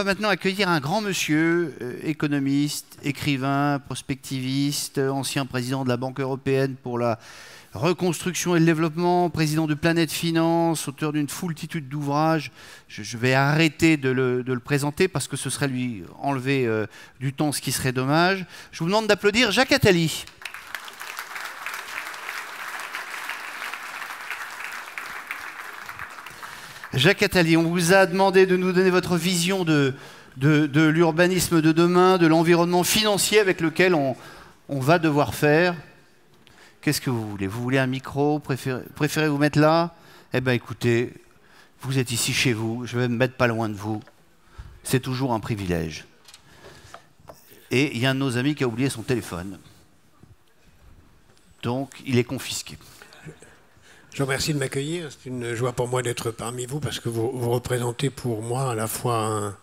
va maintenant accueillir un grand monsieur, économiste, écrivain, prospectiviste, ancien président de la Banque européenne pour la reconstruction et le développement, président de Planète Finance, auteur d'une foultitude d'ouvrages. Je vais arrêter de le présenter parce que ce serait lui enlever du temps, ce qui serait dommage. Je vous demande d'applaudir Jacques Attali. Jacques Attali, on vous a demandé de nous donner votre vision de l'urbanisme de demain, de l'environnement financier avec lequel on va devoir faire. Qu'est-ce que vous voulez? Vous voulez un micro? Préférez vous mettre là? Eh bien écoutez, vous êtes ici chez vous, je vais me mettre pas loin de vous. C'est toujours un privilège. Et il y a un de nos amis qui a oublié son téléphone. Donc il est confisqué. Je vous remercie de m'accueillir. C'est une joie pour moi d'être parmi vous parce que vous représentez pour moi à la fois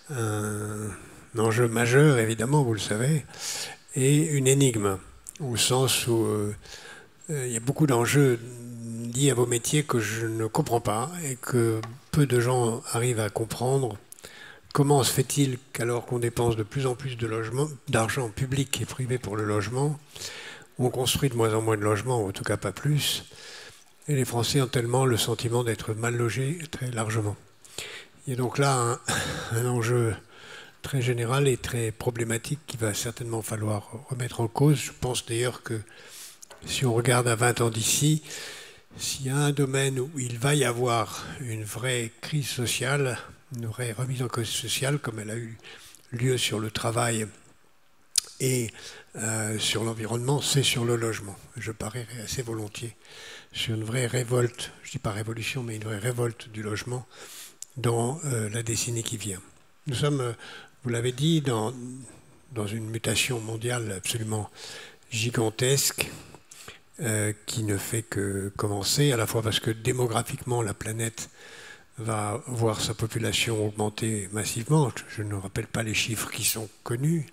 un enjeu majeur, évidemment, vous le savez, et une énigme, au sens où il y a beaucoup d'enjeux liés à vos métiers que je ne comprends pas et que peu de gens arrivent à comprendre. Comment se fait-il qu'alors qu'on dépense de plus en plus d'argent public et privé pour le logement, on construit de moins en moins de logements, ou en tout cas pas plus, et les Français ont tellement le sentiment d'être mal logés très largement. Il y a donc là un enjeu très général et très problématique qu'il va certainement falloir remettre en cause. Je pense d'ailleurs que si on regarde à 20 ans d'ici, s'il y a un domaine où il va y avoir une vraie crise sociale, une vraie remise en cause sociale, comme elle a eu lieu sur le travail et sur l'environnement, c'est sur le logement. Je parierais assez volontiers sur une vraie révolte, je ne dis pas révolution, mais une vraie révolte du logement dans la décennie qui vient. Nous sommes, vous l'avez dit, dans une mutation mondiale absolument gigantesque qui ne fait que commencer, à la fois parce que démographiquement, la planète va voir sa population augmenter massivement. Je ne rappelle pas les chiffres qui sont connus.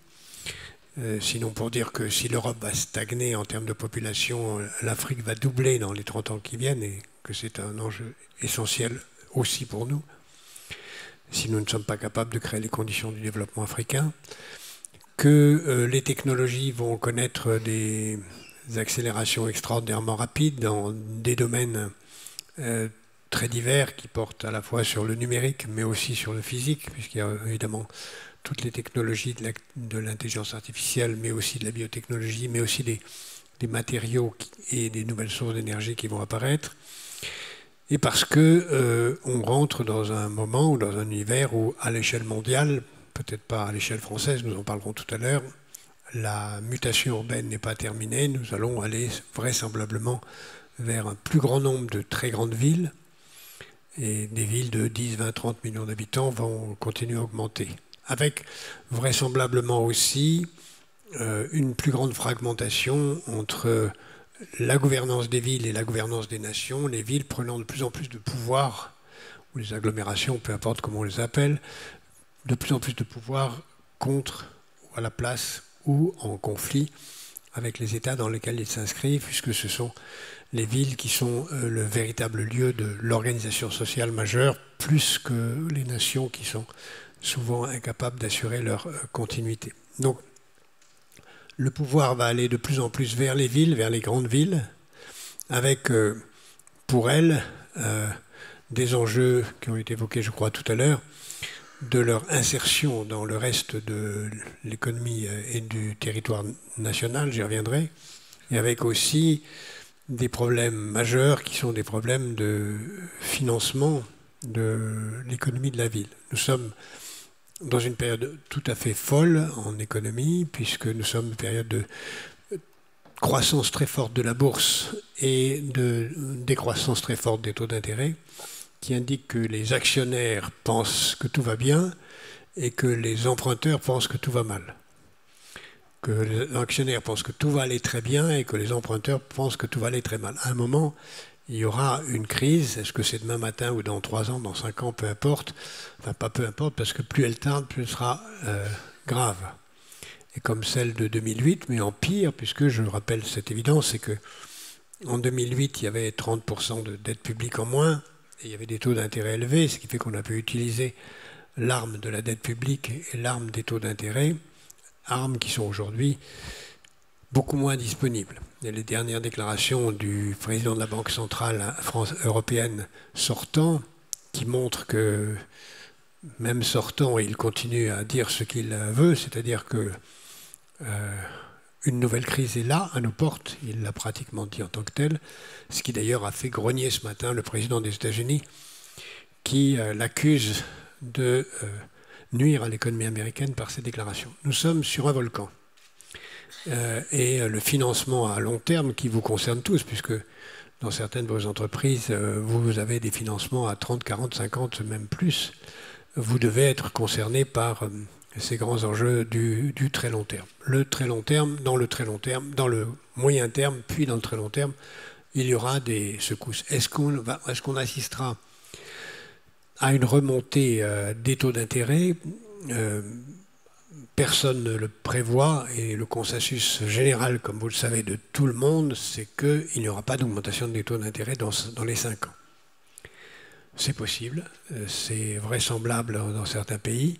Sinon pour dire que si l'Europe va stagner en termes de population, l'Afrique va doubler dans les 30 ans qui viennent et que c'est un enjeu essentiel aussi pour nous, si nous ne sommes pas capables de créer les conditions du développement africain, que les technologies vont connaître des accélérations extraordinairement rapides dans des domaines très divers qui portent à la fois sur le numérique mais aussi sur le physique, puisqu'il y a évidemment toutes les technologies de l'intelligence artificielle, mais aussi de la biotechnologie, mais aussi des matériaux et des nouvelles sources d'énergie qui vont apparaître. Et parce que on rentre dans un moment ou dans un univers où, à l'échelle mondiale, peut-être pas à l'échelle française, nous en parlerons tout à l'heure, la mutation urbaine n'est pas terminée. Nous allons aller vraisemblablement vers un plus grand nombre de très grandes villes. Et des villes de 10, 20, 30 millions d'habitants vont continuer à augmenter. Avec vraisemblablement aussi une plus grande fragmentation entre la gouvernance des villes et la gouvernance des nations, les villes prenant de plus en plus de pouvoir, ou les agglomérations, peu importe comment on les appelle, de plus en plus de pouvoir contre, ou à la place, ou en conflit avec les États dans lesquels ils s'inscrivent, puisque ce sont les villes qui sont le véritable lieu de l'organisation sociale majeure, plus que les nations qui sont souvent incapables d'assurer leur continuité. Donc, le pouvoir va aller de plus en plus vers les villes, vers les grandes villes, avec pour elles des enjeux qui ont été évoqués, je crois, tout à l'heure, de leur insertion dans le reste de l'économie et du territoire national, j'y reviendrai, et avec aussi des problèmes majeurs qui sont des problèmes de financement de l'économie de la ville. Nous sommes dans une période tout à fait folle en économie, puisque nous sommes dans une période de croissance très forte de la bourse et de décroissance très forte des taux d'intérêt, qui indique que les actionnaires pensent que tout va bien et que les emprunteurs pensent que tout va mal. Que les actionnaires pensent que tout va aller très bien et que les emprunteurs pensent que tout va aller très mal. À un moment, il y aura une crise. Est-ce que c'est demain matin ou dans 3 ans, dans 5 ans, peu importe. Enfin, pas peu importe, parce que plus elle tarde, plus elle sera grave. Et comme celle de 2008, mais en pire, puisque je rappelle cette évidence, c'est que en 2008, il y avait 30% de dette publique en moins, et il y avait des taux d'intérêt élevés, ce qui fait qu'on a pu utiliser l'arme de la dette publique et l'arme des taux d'intérêt, armes qui sont aujourd'hui beaucoup moins disponibles. Et les dernières déclarations du président de la Banque centrale européenne sortant, qui montrent que même sortant, il continue à dire ce qu'il veut, c'est-à-dire que une nouvelle crise est là, à nos portes, il l'a pratiquement dit en tant que tel, ce qui d'ailleurs a fait grogner ce matin le président des États-Unis, qui l'accuse de nuire à l'économie américaine par ses déclarations. Nous sommes sur un volcan. Et le financement à long terme qui vous concerne tous, puisque dans certaines de vos entreprises, vous avez des financements à 30, 40, 50, même plus, vous devez être concerné par ces grands enjeux du très long terme. Le très long terme, dans le moyen terme, puis dans le très long terme, il y aura des secousses. Est-ce qu'on assistera à une remontée des taux d'intérêt? Personne ne le prévoit et le consensus général, comme vous le savez, de tout le monde, c'est qu'il n'y aura pas d'augmentation des taux d'intérêt dans les 5 ans. C'est possible, c'est vraisemblable dans certains pays.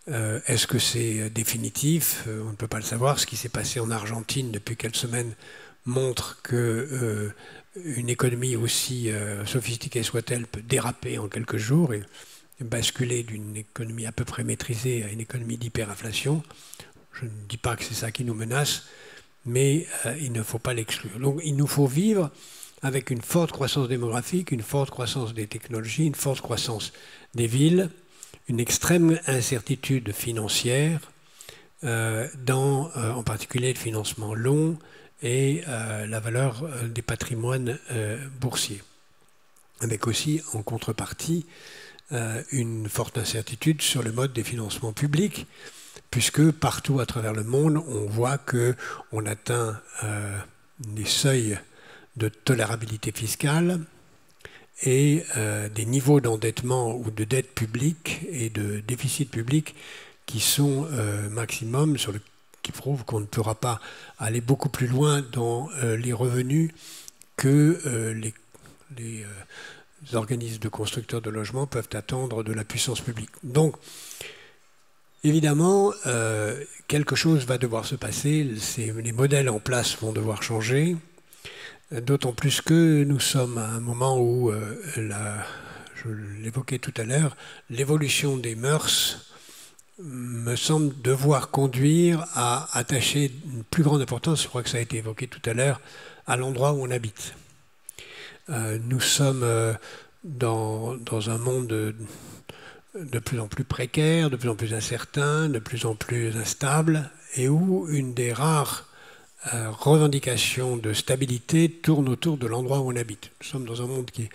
Est-ce que c'est définitif? On ne peut pas le savoir. Ce qui s'est passé en Argentine depuis quelques semaines montre que une économie aussi sophistiquée soit-elle peut déraper en quelques jours et basculer d'une économie à peu près maîtrisée à une économie d'hyperinflation. Je ne dis pas que c'est ça qui nous menace, mais il ne faut pas l'exclure. Donc il nous faut vivre avec une forte croissance démographique, une forte croissance des technologies, une forte croissance des villes, une extrême incertitude financière, en particulier le financement long et la valeur des patrimoines boursiers. Avec aussi, en contrepartie, une forte incertitude sur le mode des financements publics, puisque partout à travers le monde, on voit qu'on atteint des seuils de tolérabilité fiscale et des niveaux d'endettement ou de dette publique et de déficit public qui sont maximum, qui prouvent qu'on ne pourra pas aller beaucoup plus loin dans les revenus que les organismes de constructeurs de logements peuvent attendre de la puissance publique. Donc, évidemment, quelque chose va devoir se passer, les modèles en place vont devoir changer, d'autant plus que nous sommes à un moment où, je l'évoquais tout à l'heure, l'évolution des mœurs me semble devoir conduire à attacher une plus grande importance, je crois que ça a été évoqué tout à l'heure, à l'endroit où on habite. Nous sommes dans un monde de plus en plus précaire, de plus en plus incertain, de plus en plus instable, et où une des rares revendications de stabilité tourne autour de l'endroit où on habite. Nous sommes dans un monde qui est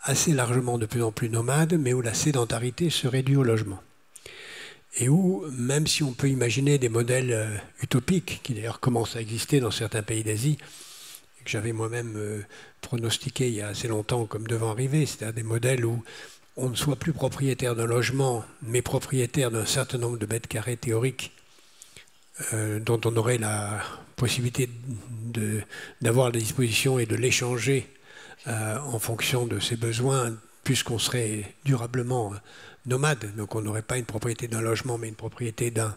assez largement de plus en plus nomade, mais où la sédentarité se réduit au logement. Et où, même si on peut imaginer des modèles utopiques, qui d'ailleurs commencent à exister dans certains pays d'Asie, que j'avais moi-même pronostiqué il y a assez longtemps comme devant arriver, c'est-à-dire des modèles où on ne soit plus propriétaire d'un logement, mais propriétaire d'un certain nombre de mètres carrés théoriques dont on aurait la possibilité d'avoir à la disposition et de l'échanger en fonction de ses besoins, puisqu'on serait durablement nomade. Donc on n'aurait pas une propriété d'un logement, mais une propriété d'un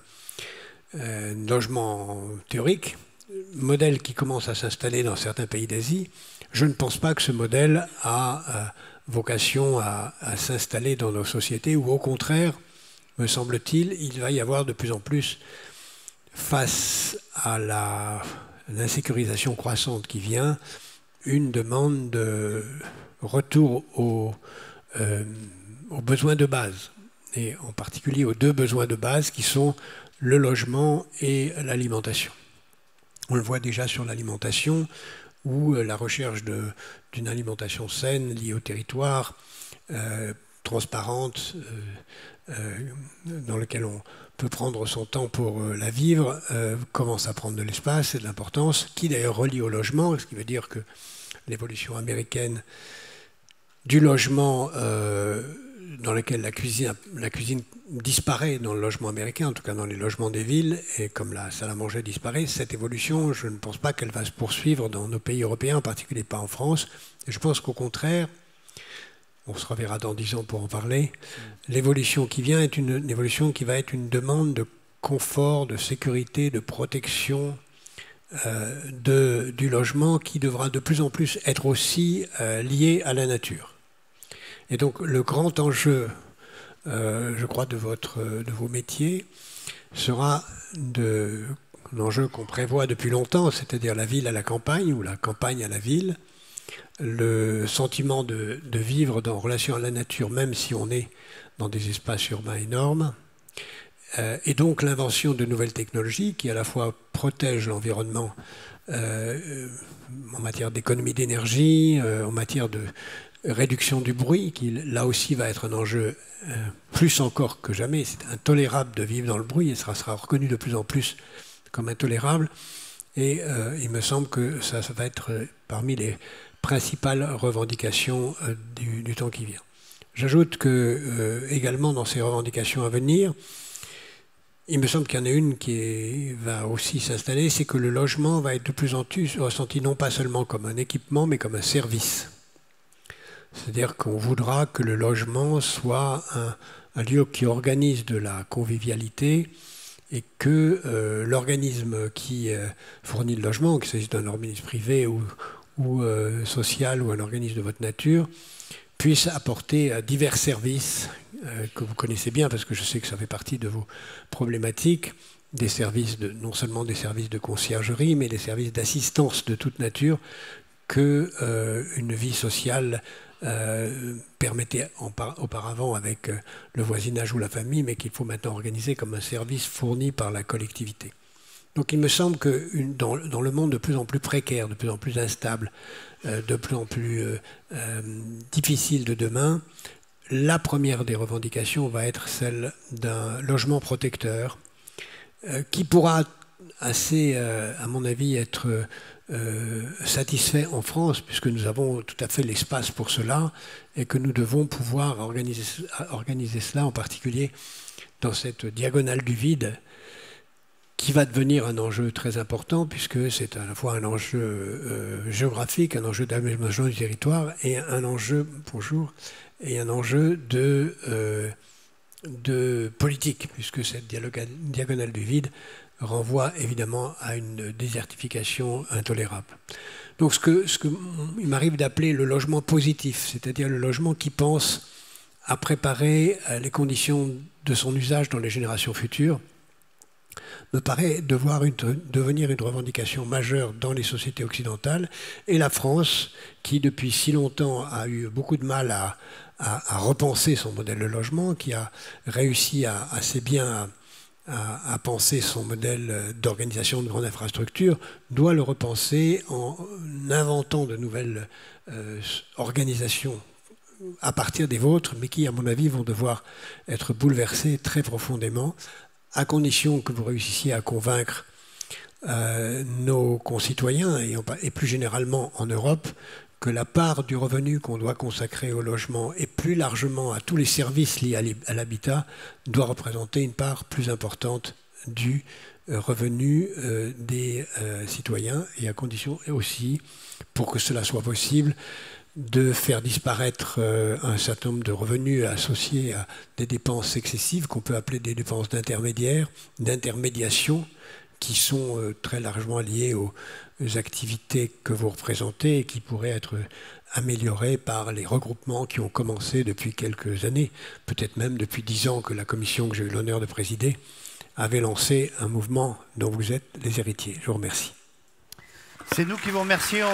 logement théorique. Modèle qui commence à s'installer dans certains pays d'Asie. Je ne pense pas que ce modèle a vocation à s'installer dans nos sociétés, où au contraire, me semble-t-il, il va y avoir de plus en plus, face à l'insécurisation croissante qui vient, une demande de retour aux besoins de base, et en particulier aux deux besoins de base qui sont le logement et l'alimentation. On le voit déjà sur l'alimentation, où la recherche d'une alimentation saine, liée au territoire, transparente, dans laquelle on peut prendre son temps pour la vivre, commence à prendre de l'espace et de l'importance, qui d'ailleurs relie au logement, ce qui veut dire que l'évolution américaine du logement dans lequel la cuisine disparaît dans le logement américain, en tout cas dans les logements des villes, et comme la salle à manger disparaît, cette évolution, je ne pense pas qu'elle va se poursuivre dans nos pays européens, en particulier pas en France. Et je pense qu'au contraire, On se reverra dans 10 ans pour en parler. L'évolution qui vient est une évolution qui va être une demande de confort, de sécurité, de protection du logement qui devra de plus en plus être aussi lié à la nature. Et donc le grand enjeu, je crois, de vos métiers sera l'enjeu qu'on prévoit depuis longtemps, c'est-à-dire la ville à la campagne ou la campagne à la ville, le sentiment de vivre en relation à la nature, même si on est dans des espaces urbains énormes, et donc l'invention de nouvelles technologies qui à la fois protègent l'environnement en matière d'économie d'énergie, en matière de réduction du bruit, qui là aussi va être un enjeu plus encore que jamais. C'est intolérable de vivre dans le bruit et ça sera reconnu de plus en plus comme intolérable. Et il me semble que ça va être parmi les principales revendications du temps qui vient. J'ajoute que également dans ces revendications à venir, il me semble qu'il y en a une qui va aussi s'installer, c'est que le logement va être de plus en plus ressenti non pas seulement comme un équipement, mais comme un service. C'est-à-dire qu'on voudra que le logement soit un lieu qui organise de la convivialité et que l'organisme qui fournit le logement, qu'il s'agisse d'un organisme privé ou social ou un organisme de votre nature, puisse apporter divers services que vous connaissez bien, parce que je sais que ça fait partie de vos problématiques, des services non seulement des services de conciergerie, mais des services d'assistance de toute nature qu'une vie sociale permettait auparavant avec le voisinage ou la famille, mais qu'il faut maintenant organiser comme un service fourni par la collectivité. Donc il me semble que dans le monde de plus en plus précaire, de plus en plus instable, de plus en plus difficile de demain, la première des revendications va être celle d'un logement protecteur qui pourra assez, à mon avis, être satisfait en France, puisque nous avons tout à fait l'espace pour cela et que nous devons pouvoir organiser cela, en particulier dans cette diagonale du vide qui va devenir un enjeu très important, puisque c'est à la fois un enjeu géographique, un enjeu d'aménagement du territoire et un enjeu, et un enjeu de politique, puisque cette diagonale du vide renvoie évidemment à une désertification intolérable. Donc il m'arrive d'appeler le logement positif, c'est-à-dire le logement qui pense à préparer les conditions de son usage dans les générations futures, me paraît devenir une revendication majeure dans les sociétés occidentales, et la France, qui depuis si longtemps a eu beaucoup de mal à repenser son modèle de logement, qui a réussi assez bien à penser son modèle d'organisation de grandes infrastructures, doit le repenser en inventant de nouvelles organisations à partir des vôtres, mais qui, à mon avis, vont devoir être bouleversées très profondément, à condition que vous réussissiez à convaincre nos concitoyens, et plus généralement en Europe, que la part du revenu qu'on doit consacrer au logement et plus largement à tous les services liés à l'habitat doit représenter une part plus importante du revenu des citoyens, et à condition aussi, pour que cela soit possible, de faire disparaître un certain nombre de revenus associés à des dépenses excessives qu'on peut appeler des dépenses d'intermédiation, qui sont très largement liées aux activités que vous représentez et qui pourraient être améliorées par les regroupements qui ont commencé depuis quelques années, peut-être même depuis 10 ans que la commission que j'ai eu l'honneur de présider avait lancé un mouvement dont vous êtes les héritiers. Je vous remercie. C'est nous qui vous remercions.